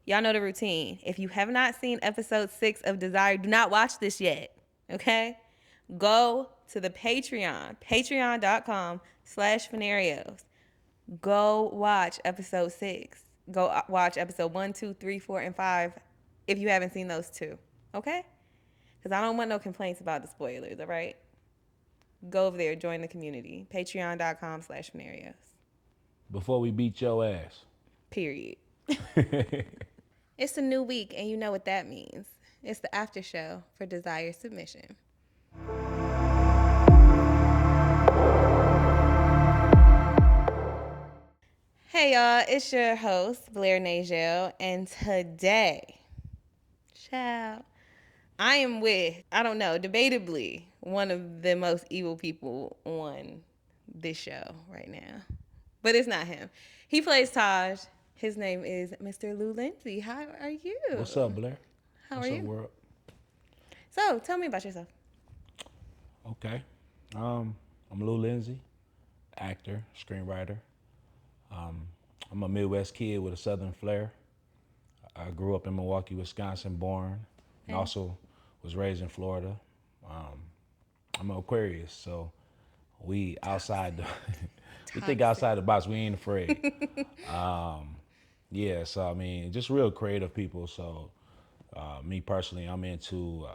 y'all know the routine. If you have not seen episode 6 of Desire, do not watch this yet. Okay? Go to the Patreon, patreon.com/Phanarios. Go watch episode 6. Go watch episode 1, 2, 3, 4, and 5 if you haven't seen those two. Okay? Because I don't want no complaints about the spoilers, all right? Go over there, join the community. Patreon.com/Phanarios. Before we beat your ass. Period. It's a new week, and you know what that means. It's the after show for Desire Submission. Hey y'all, it's your host, Blair Nagel, and today, child, I am with, I don't know, debatably, one of the most evil people on this show right now. But it's not him. He plays Taj. His name is Mr. Lou Lindsey. How are you? What's up, Blair? How What's are up, you? world? So, tell me about yourself. Okay. I'm Lou Lindsey, actor, screenwriter. I'm a Midwest kid with a Southern flair. I grew up in Milwaukee, Wisconsin, born, and also was raised in Florida. Um, I'm an Aquarius, so we outside the we think outside the box. We ain't afraid. Yeah, so I mean, just real creative people. So me personally, I'm into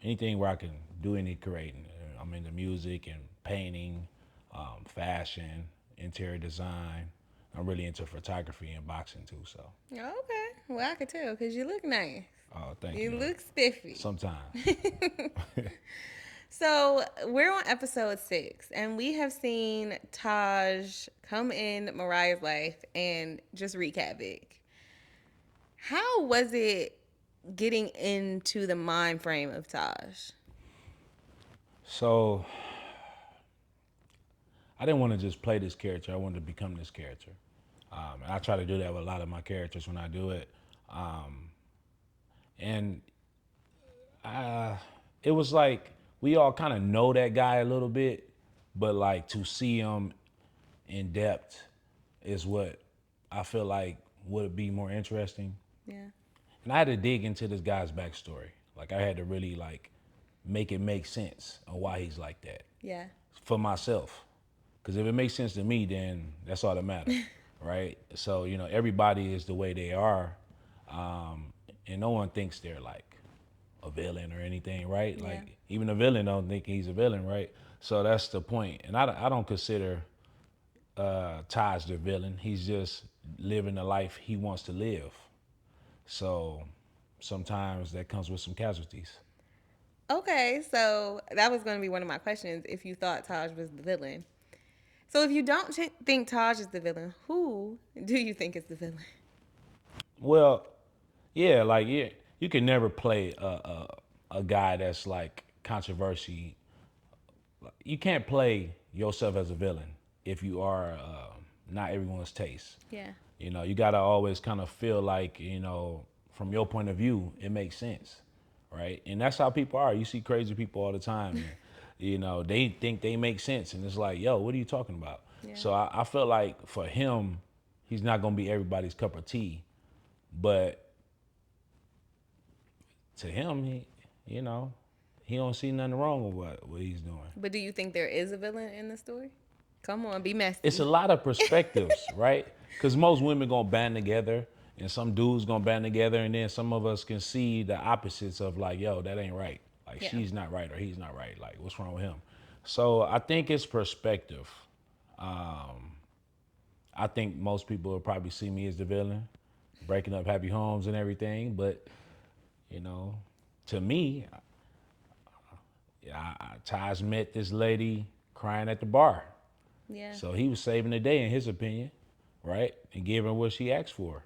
anything where I can do any creating. I'm into music and painting, fashion, interior design. I'm really into photography and boxing too. So, Okay. Well, I could tell because you look nice. thank You you. look spiffy. Sometimes. So, we're on episode 6, and we have seen Taj come in Mariah's life and just wreak havoc. How was it getting into the mind frame of Taj? So I didn't want to just play this character. I wanted to become this character. And I try to do that with a lot of my characters when I do it. And it was like we all kind of know that guy a little bit, but like to see him in depth is what I feel like would be more interesting. Yeah. And I had to dig into this guy's backstory. Like I had to really like make it make sense on why he's like that Yeah. for myself. Because if it makes sense to me, then that's all that matters, right? So everybody is the way they are, and no one thinks they're like a villain or anything, right? Yeah. Like even a villain don't think he's a villain, right? So that's the point. And I don't consider Taj the villain. He's just living the life he wants to live. So sometimes that comes with some casualties. Okay, so that was going to be one of my questions if you thought Taj was the villain. So, if you don't think Taj is the villain, who do you think is the villain? Well, yeah, like you can never play a guy that's like controversy. You can't play yourself as a villain if you are not everyone's taste. Yeah. You gotta always kind of feel like from your point of view, it makes sense, right? And that's how people are. You see crazy people all the time. And, they think they make sense, and it's like, yo, what are you talking about? Yeah. So I feel like for him, he's not gonna be everybody's cup of tea, but to him, he don't see nothing wrong with what he's doing. But do you think there is a villain in the story? Come on, be messy. It's a lot of perspectives, right? Because most women gonna band together, and some dudes gonna band together, and then some of us can see the opposites of like, yo, that ain't right. Like Yeah. she's not right or he's not right. Like what's wrong with him? So I think it's perspective. I think most people will probably see me as the villain, breaking up happy homes and everything. But to me, Taj met this lady crying at the bar. Yeah. So he was saving the day in his opinion, right? And giving her what she asked for.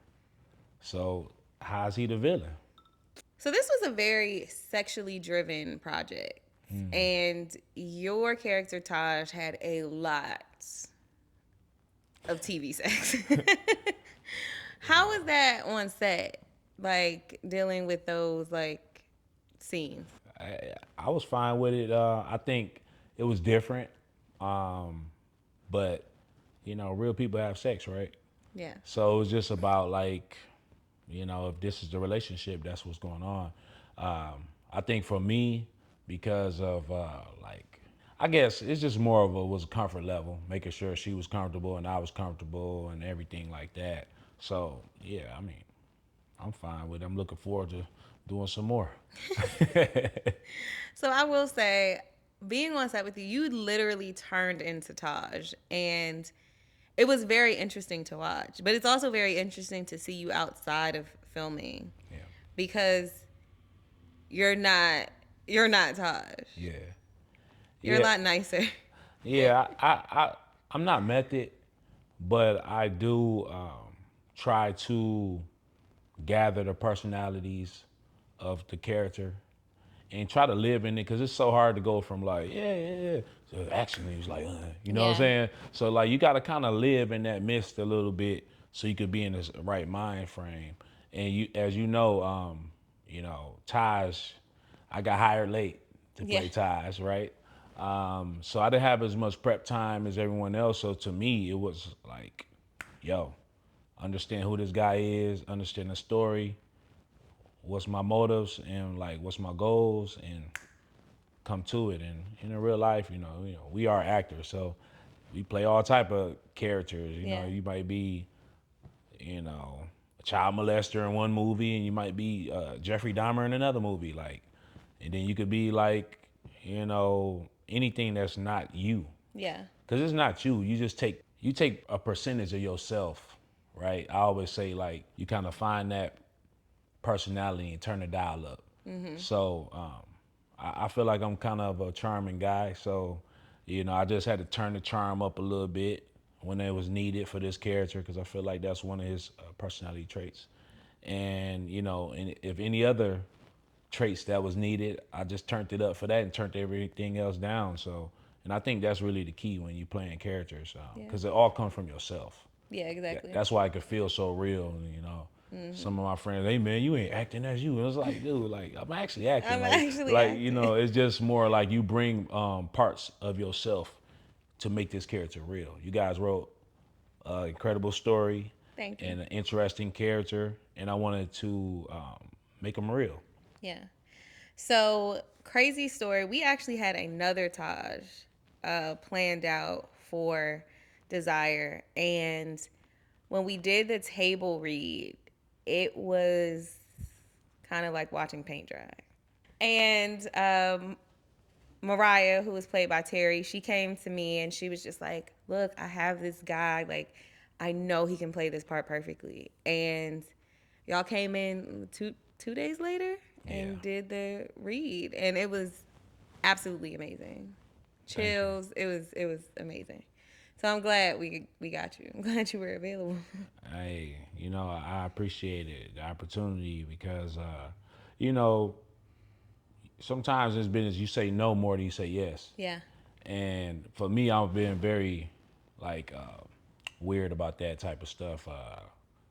So how's he the villain? So this was a very sexually driven project. And your character Taj had a lot of TV sex. How was that on set? Like dealing with those like scenes. I was fine with it. I think it was different. But real people have sex, right? Yeah. So it was just about like if this is the relationship, that's what's going on. I think for me, because of I guess it's just more of a was a comfort level, making sure she was comfortable and I was comfortable and everything like that. So yeah, I mean, I'm fine with it. I'm looking forward to doing some more. So I will say, being on set with you, you literally turned into Taj, and it was very interesting to watch. But it's also very interesting to see you outside of filming Yeah, because you're not you're not Taj. yeah, You're a yeah, lot nicer. yeah. I'm not method, but I do try to gather the personalities of the character and try to live in it because it's so hard to go from like yeah to action. He was like you know what I'm Yeah. saying. So like you got to kind of live in that mist a little bit so you could be in this right mind frame. And you, as Taj, I got hired late to Yeah. play Taj, right? So I didn't have as much prep time as everyone else. So to me, it was like, yo, understand who this guy is, understand the story, what's my motives, and like what's my goals, and come to it. And in real life, we are actors, so we play all type of characters. Yeah. You might be, a child molester in one movie, and you might be Jeffrey Dahmer in another movie, like, and then you could be like, anything that's not you, Yeah. because it's not you. You take a percentage of yourself, right? I always say like you kind of find that personality and turn the dial up. So I feel like I'm kind of a charming guy. So I just had to turn the charm up a little bit when it was needed for this character because I feel like that's one of his personality traits. And and if any other traits that was needed, I just turned it up for that and turned everything else down. So, and I think that's really the key when you're playing characters, Yeah. because it all comes from yourself. Yeah, exactly. That's why it could feel so real. Some of my friends, hey man, you ain't acting as you. And it's like, dude, like I'm actually acting. I'm Like, actually acting. it's just more like you bring parts of yourself to make this character real. You guys wrote an incredible story Thank you. and an interesting character, and I wanted to make them real. Yeah. So, crazy story. We actually had another Taj planned out for Desire. And when we did the table read, it was kind of like watching paint dry. And Mariah, who was played by Terry, she came to me and she was just like, "Look, I have this guy. Like, I know he can play this part perfectly." And y'all came in two days later Yeah, and did the read, and it was absolutely amazing. thank you. Chills. It was amazing. So I'm glad we got you. I'm glad you were available. Hey, I appreciate it, the opportunity, because you know, sometimes in this business you say no more than you say yes. Yeah. And for me, I've been very like weird about that type of stuff.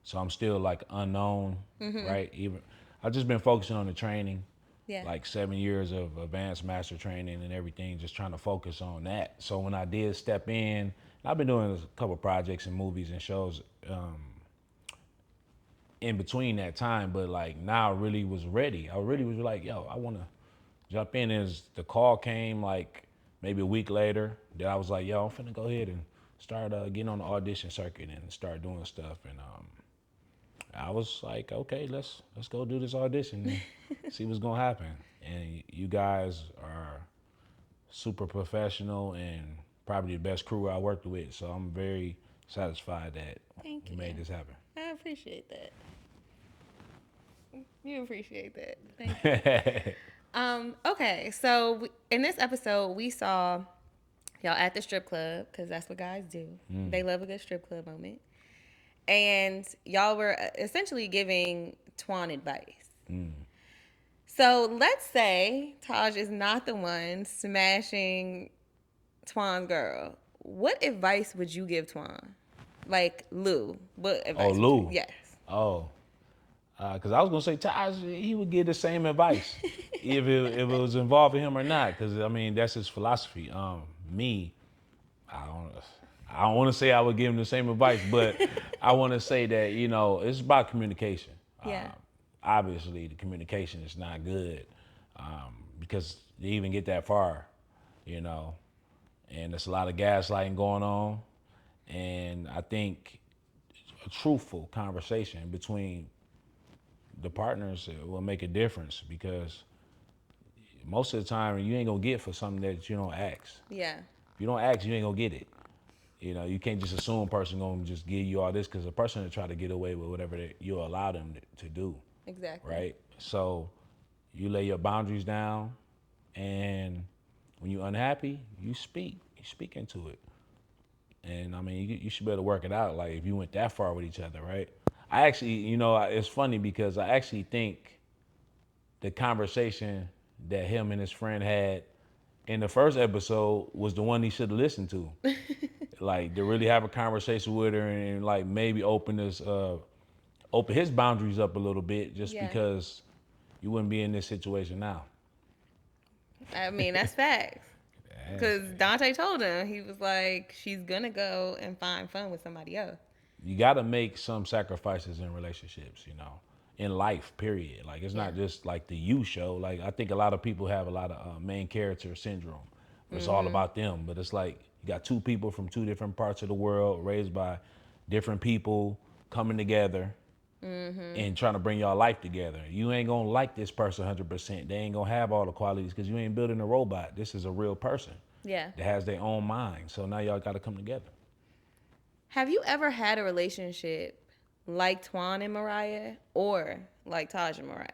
So I'm still like unknown, right? Even I've just been focusing on the training, Yeah. like 7 years of advanced master training and everything, just trying to focus on that. So when I did step in, I've been doing a couple projects and movies and shows in between that time, but like now I really was ready. I really was like, yo, I want to jump in. As the call came, like maybe a week later, that I was like, yo, I'm finna go ahead and start getting on the audition circuit and start doing stuff. And I was like, okay, let's go do this audition and see what's gonna happen. And you guys are super professional and probably the best crew I worked with. So I'm very satisfied that Thank we you. made this happen. I appreciate that. You appreciate that. Thank you. Okay, so in this episode, we saw y'all at the strip club because that's what guys do. They love a good strip club moment, and y'all were essentially giving Tuan advice. So let's say Taj is not the one smashing Tuan's girl. What advice would you give Tuan? Like Lou, what Oh, advice would you? Lou. Yes. Oh, because I was gonna say Taj, he would give the same advice if it was involving him or not. Because I mean that's his philosophy. Me, I don't I don't want to say I would give him the same advice, but I want to say that it's about communication. Yeah. Obviously, the communication is not good because they even get that far, you know, and there's a lot of gaslighting going on. And I think a truthful conversation between the partners will make a difference because most of the time you ain't gonna get for something that you don't ask. Yeah. If you don't ask, you ain't gonna get it. You can't just assume a person gonna just give you all this because a person will try to get away with whatever you allow them to do, Exactly. right? So you lay your boundaries down, and when you're unhappy, you speak. You speak into it, and I mean, you should be able to work it out. Like if you went that far with each other, right? I actually, it's funny because I actually think the conversation that him and his friend had in the first episode was the one he should have listened to. Like to really have a conversation with her and like maybe open his boundaries up a little bit just Yeah. because you wouldn't be in this situation now. I mean, that's facts. That's, Because Dante told him, he was like, she's going to go and find fun with somebody else. you got to make some sacrifices in relationships, in life, period. Like it's Yeah. not just like the you show. Like I think a lot of people have a lot of main character syndrome. It's all about them, but it's like you got two people from two different parts of the world, raised by different people, coming together and trying to bring y'all life together. You ain't gonna like this person 100%. They ain't gonna have all the qualities because you ain't building a robot. This is a real person Yeah. that has their own mind. So now y'all got to come together. Have you ever had a relationship like Tuan and Mariah or like Taj and Mariah?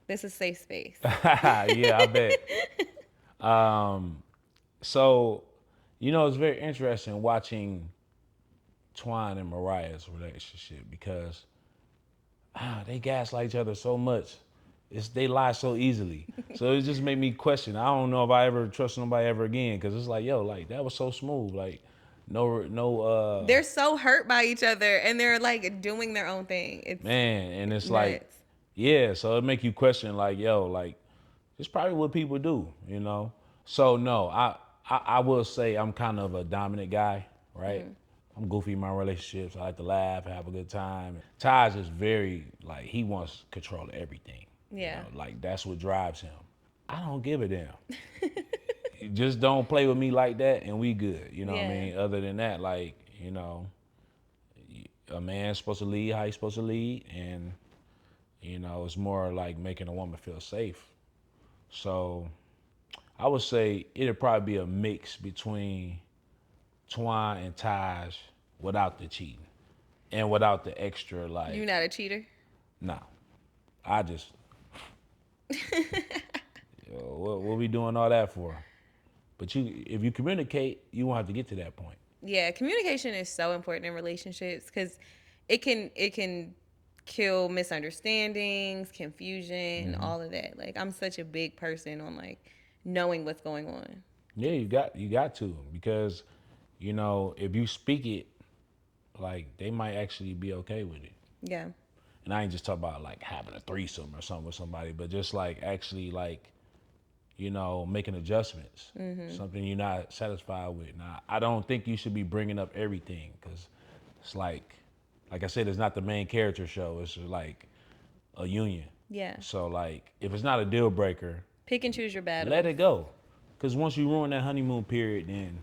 This is safe space. Yeah, I bet. So, it's very interesting watching Tuan and Mariah's relationship because they gaslight each other so much. They lie so easily. So it just made me question. I don't know if I ever trust somebody ever again because it's like, yo, like that was so smooth. Like, no, They're so hurt by each other and they're like doing their own thing. It's man, and it's like, nuts. yeah. So it make you question, like, yo, like it's probably what people do. So no, I will say I'm kind of a dominant guy, right? I'm goofy in my relationships. I like to laugh, have a good time. Taj is very like he wants control of everything. Yeah. Like that's what drives him. I don't give a damn. Just don't play with me like that, and we good. You know what I Yeah. mean? Other than that, like a man's supposed to lead how he's supposed to lead, and it's more like making a woman feel safe. So I would say it'd probably be a mix between Twan and Taj without the cheating and without the extra You like, not a cheater? nah. I just what we doing all that for? But if you communicate, you won't have to get to that point. Yeah, communication is so important in relationships because it can kill misunderstandings, confusion, all of that. Like I'm such a big person on like knowing what's going on. Yeah, you got to because if you speak it, like they might actually be okay with it. Yeah. And I ain't just talking about like having a threesome or something with somebody, but just like actually like making adjustments, something you're not satisfied with. Now, I don't think you should be bringing up everything because it's like I said, it's not the main character show. It's like a union. Yeah. So like, if it's not a deal breaker, Pick and choose your let battles. it go. Because once you ruin that honeymoon period, then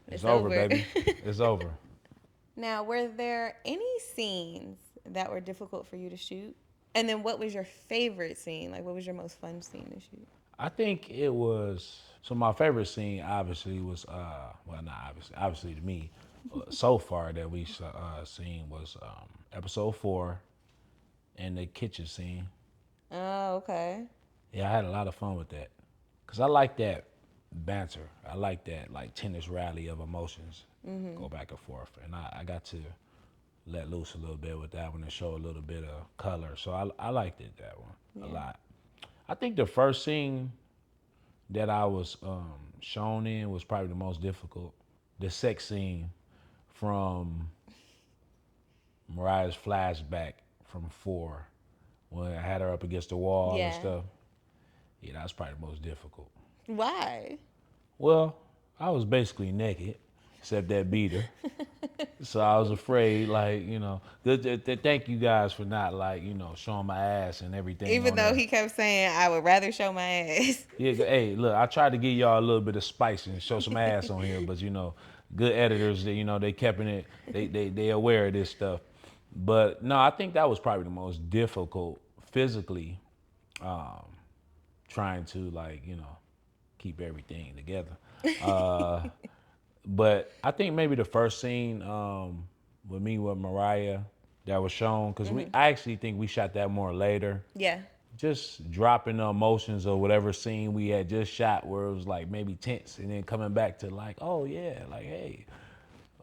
it's It's over, over. baby. It's over. Now, were there any scenes that were difficult for you to shoot? And then what was your favorite scene? Like what was your most fun scene to shoot? I think it was. So my favorite scene, obviously, was well, not obviously to me, so far that we seen was episode 4 and the kitchen scene. Oh, okay. Yeah, I had a lot of fun with that because I like that banter. I like that like tennis rally of emotions, go back and forth, and I got to let loose a little bit with that one and show a little bit of color. So I liked it that one a Yeah. lot. I think the first scene that I was shown in was probably the most difficult. The sex scene from Mariah's flashback from 4 when I had her up against the wall and Yeah. stuff. Yeah, that was probably the most difficult. Why? Well, I was basically naked, except that beater. So I was afraid, like, thank you guys for not, like, showing my ass and everything Even on though there. he kept saying, I would rather show my ass. Yeah, hey, look, I tried to give y'all a little bit of spice and show some ass on here, but good editors, they keeping it, they aware of this stuff. But no, I think that was probably the most difficult physically, um, trying to, like, keep everything together. Uh, but I think maybe the first scene, with me with Mariah that was shown, because I actually think we shot that more later, Yeah. just dropping the emotions of whatever scene we had just shot where it was like maybe tense, and then coming back to like, oh yeah, like, hey,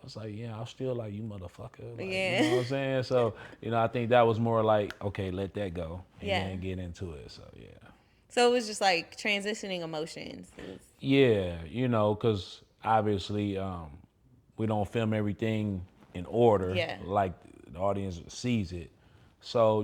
I was like, yeah, I'm still like, you motherfucker, like, you know what Yeah. I'm saying? So, I think that was more like, okay, let that go and Yeah. then get into it. So yeah. So it was just like transitioning emotions. It was, Yeah, because obviously, we don't film everything in order yeah. like the audience sees it. So,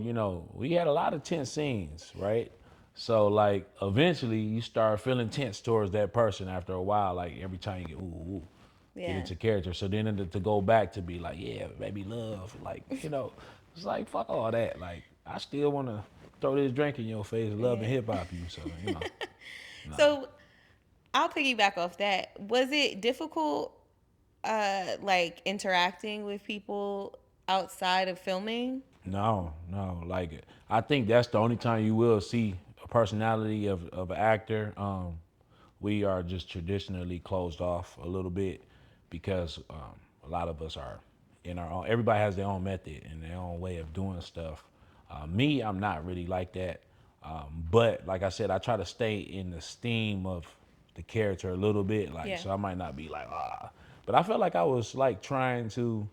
we had a lot of tense scenes, right? So, like, eventually you start feeling tense towards that person after a while, like every time you get, ooh, get Yeah. into character. So then to go back to be like, yeah, baby, love, like, it's like, fuck all that. Like, I still want to throw this drink in your face, love and Yeah. hip hop you. So, nah. So I'll piggyback off that. Was it difficult, like interacting with people outside of filming? No, no. Like, I think that's the only time you will see a personality of an actor. We are just traditionally closed off a little bit because, a lot of us are in our own. Everybody has their own method and their own way of doing stuff. Me, I'm not really like that. But like I said, I try to stay in the steam of the character a little bit. Like, Yeah. so I might not be like, ah. But I felt like I was like trying to,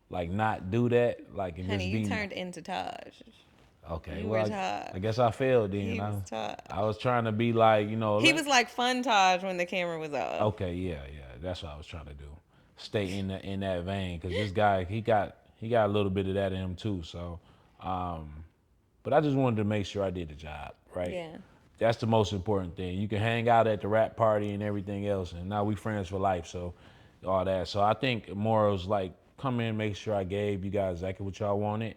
like, not do that, like, and Honey, just you be turned into Taj. okay. You were Well, Taj. I guess I failed then. He was I, Taj. I was trying to be like, He was like fun Taj when the camera was off. okay, yeah, yeah. That's what I was trying to do. Stay in that vein because this guy he got a little bit of that in him too. So, um, but I just wanted to make sure I did the job right. Yeah. That's the most important thing. You can hang out at the rap party and everything else, and now we friends for life. So, all that. So I think more was like come in, make sure I gave you guys exactly what y'all wanted,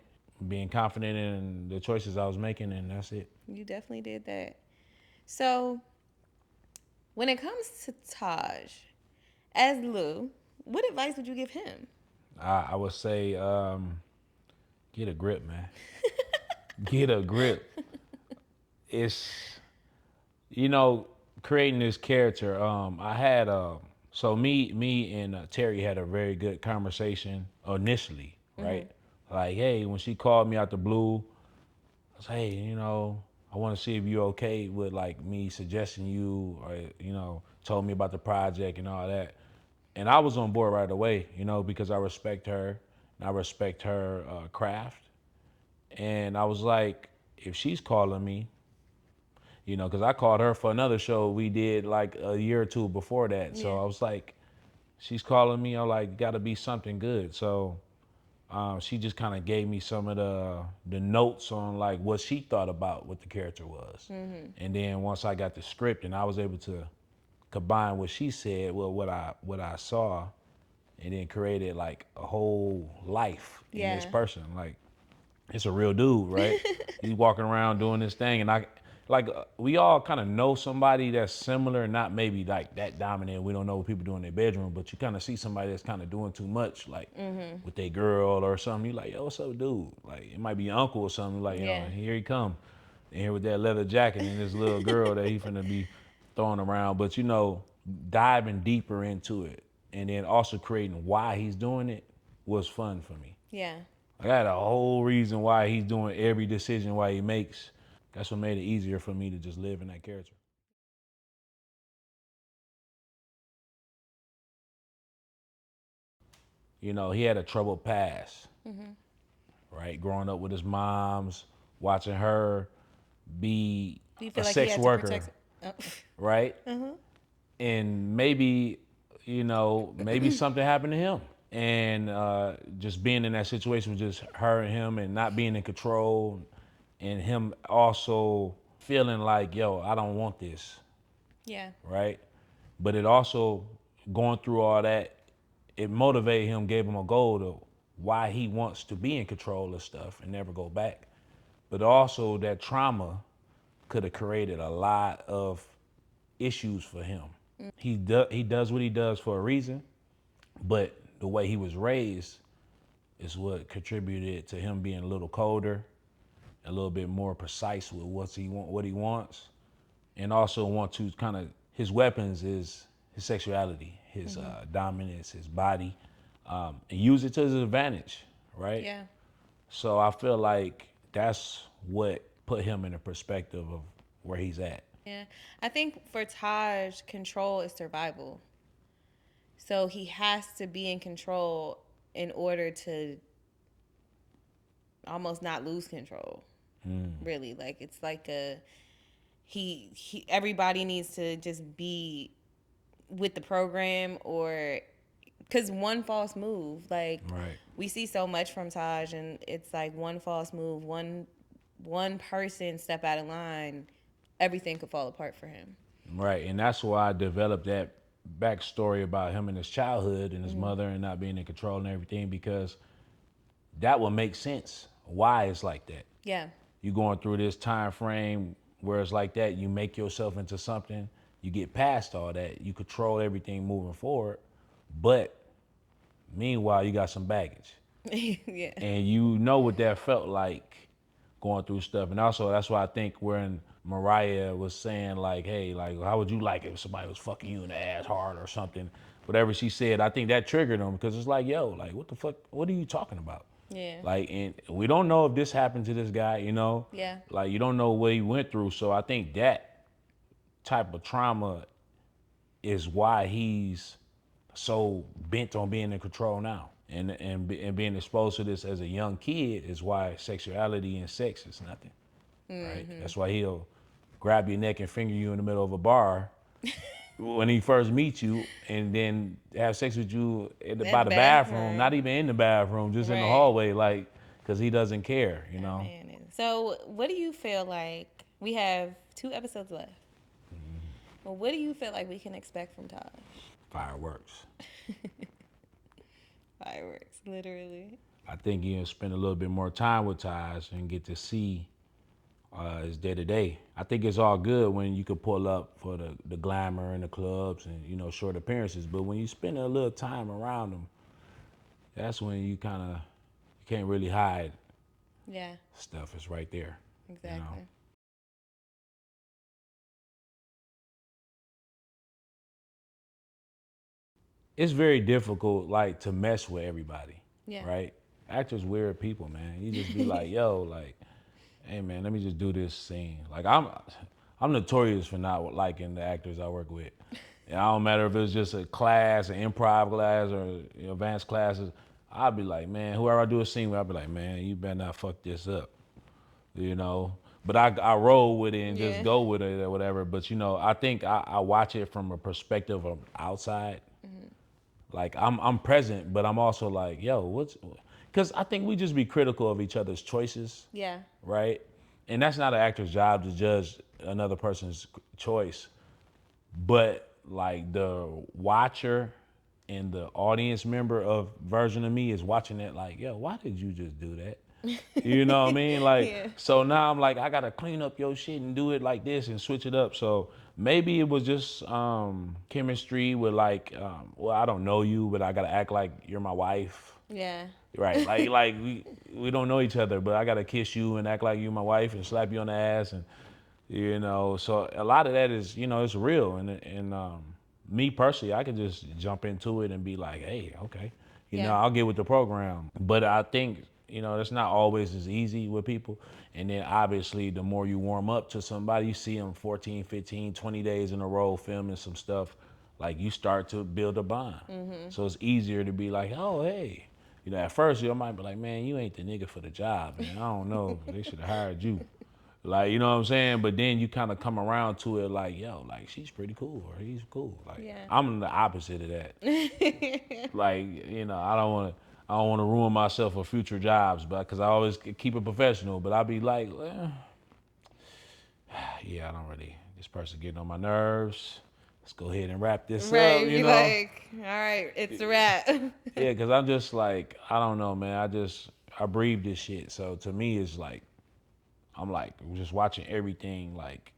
being confident in the choices I was making, and that's it. You definitely did that. So when it comes to Taj, as Lou, what advice would you give him? I would say, get a grip, man. Get a grip. It's you know creating this character. I had so me and Terry had a very good conversation initially, right? Like, hey, when she called me out the blue, I was, hey, I want to see if you're okay with like me suggesting you, or told me about the project and all that. And I was on board right away, because I respect her and I respect her craft. And I was like, if she's calling me, because I called her for another show we did like a year or two before that. So Yeah. I was like, she's calling me. I'm like, got to be something good. So she just kind of gave me some of the notes on like what she thought about what the character was. And then once I got the script and I was able to combine what she said with what I saw, and then created like a whole life in this Yeah. person. Like, it's a real dude, right? He's walking around doing this thing, and we all kind of know somebody that's similar, not maybe like that dominant. We don't know what people do in their bedroom, but you kind of see somebody that's kind of doing too much, like with their girl or something. You like, yo, what's up, dude? Like, it might be your uncle or something. Like, Yeah. here he come, and here with that leather jacket and this little girl that he finna be throwing around. But diving deeper into it, and then also creating why he's doing it was fun for me. Yeah. I got a whole reason why he's doing every decision why he makes. That's what made it easier for me to just live in that character. He had a troubled past, right? Growing up with his moms, watching her be Do you a feel like he sex had to worker, protect? Oh. right? Uh-huh. And maybe something happened to him. And just being in that situation with just her and him and not being in control, and him also feeling like, yo, I don't want this, Yeah. right? But it also going through all that, it motivated him, gave him a goal to why he wants to be in control of stuff and never go back. But also that trauma could have created a lot of issues for him. He does what he does for a reason, but the way he was raised is what contributed to him being a little colder, a little bit more precise with what he wants, and also want to kind of his weapons is his sexuality, his dominance, his body, and use it to his advantage, right? Yeah. So I feel like that's what put him in a perspective of where he's at. Yeah. I think for Taj, control is survival. So he has to be in control in order to almost not lose control. Really. Like it's like a he everybody needs to just be with the program, or because one false move, like Right. we see so much from Taj, and it's like one false move, one person step out of line, everything could fall apart for him. Right, and that's why I developed that backstory about him and his childhood and his mother and not being in control and everything because that would make sense why it's like that. Yeah. You going through this time frame where it's like that, you make yourself into something, you get past all that, you control everything moving forward, but meanwhile you got some baggage. Yeah. And you know what that felt like going through stuff. And also that's why I think when Mariah was saying like, hey, like how would you like it if somebody was fucking you in the ass hard or something? Whatever she said, I think that triggered him because it's like, yo, like what the fuck, what are you talking about? Yeah. Like, and we don't know if this happened to this guy, you know? Yeah. Like you don't know what he went through. So I think that type of trauma is why he's so bent on being in control now. And being exposed to this as a young kid is why sexuality and sex is nothing, right? That's why he'll grab your neck and finger you in the middle of a bar when he first meets you, and then have sex with you That by the bathroom, not bathroom. even in the bathroom, just in the Right. hallway, like, because he doesn't care, you That know? man is. So, what do you feel like? We have 2 episodes left. Well, what do you feel like we can expect from Taj? Fireworks. Fireworks, literally. I think you'll spend a little bit more time with Taj and get to see his day to day. I think it's all good when you could pull up for the glamour and the clubs and short appearances. But when you spend a little time around them, that's when you can't really hide Yeah, stuff. It's right there. You know, exactly. it's very difficult like to mess with everybody, Yeah. right? Actors weird people, man. You just be like, yo, like, hey man, let me just do this scene. Like I'm notorious for not liking the actors I work with. And I don't matter if it's just a class, an improv class, or advanced classes. I'll be like, man, whoever I do a scene with, I'll be like, man, you better not fuck this up, you know. But I roll with it and just Yeah. go with it or whatever. But I think I watch it from a perspective of outside. Like I'm present, but I'm also like, yo, what's? Because I think we just be critical of each other's choices, Yeah. right? And that's not an actor's job to judge another person's choice. But like the watcher and the audience member of version of me is watching it like, yo, why did you just do that? You know what I mean? Like, Yeah. so now I'm like, I gotta clean up your shit and do it like this and switch it up. So maybe it was just chemistry with like, well, I don't know you, but I gotta act like you're my wife. Yeah. Right, like we don't know each other, but I gotta kiss you and act like you my wife and slap you on the ass and so a lot of that is it's real and me personally I can just jump into it and be like, hey, okay, Yeah. I'll get with the program. But I think that's not always as easy with people. And then obviously the more you warm up to somebody, you see them 14, 15, 20 days in a row filming some stuff, like you start to build a bond. So it's easier to be like, oh, hey. At first you might be like, man, you ain't the nigga for the job, man. I don't know. They should have hired you. Like, you know what I'm saying? But then you kind of come around to it like, yo, like she's pretty cool or he's cool. Like Yeah. I'm the opposite of that. Like, I don't want to ruin myself for future jobs, but because I always keep it professional. But I'll be like, well, yeah, I don't really. This person getting on my nerves. let's go ahead and wrap this up, Right. you Be know? like, all right, it's a wrap. Yeah, because I'm just like, I don't know, man. I breathe this shit. So to me, it's like, I'm like just watching everything. Like,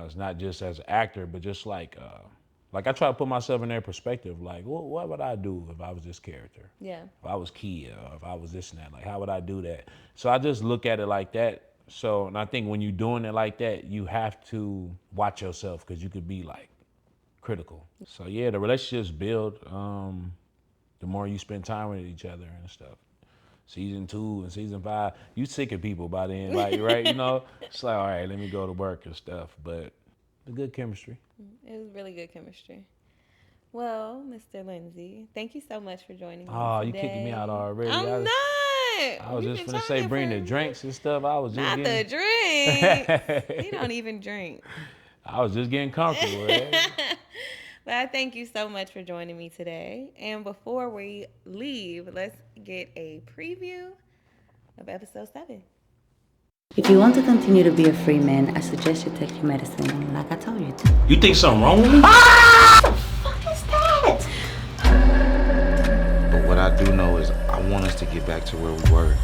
it's not just as an actor, but just like I try to put myself in their perspective. Like, what would I do if I was this character? Yeah. If I was Kia, or if I was this and that, like how would I do that? So I just look at it like that. So, and I think when you're doing it like that, you have to watch yourself because you could be like critical. So yeah, the relationships build. The more you spend time with each other and stuff. Season 2 and season 5, you sick of people by then, like right? You know, it's like all right, let me go to work and stuff. But the good chemistry. It was really good chemistry. Well, Mr. Lindsay, thank you so much for joining me Oh, you kicking me out today. already. I'm I not. was We've just been finna say talking bring for the drinks and stuff. I was just not getting the drinks. He don't even drink. I was just getting comfortable, right? But I thank you so much for joining me today. And before we leave, let's get a preview of episode 7. If you want to continue to be a free man, I suggest you take your medicine like I told you to. You think something wrong with me? What is that? But what I do know is I want us to get back to where we were.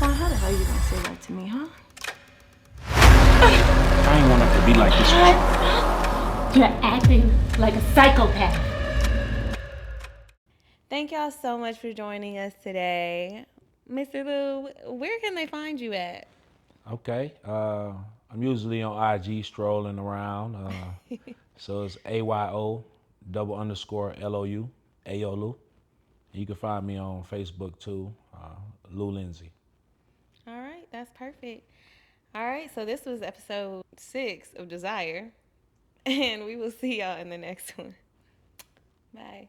Well, how the hell you gonna say that to me, huh? I ain't want it to be like this. You're acting like a psychopath. Thank y'all so much for joining us today. Mr. Lou, where can they find you at? Okay. I'm usually on IG strolling around. So it's AYO _LOU, AOLU. You can find me on Facebook too, Lou Lindsey. All right, that's perfect. All right, so this was episode 6 of Desire, and we will see y'all in the next one. Bye.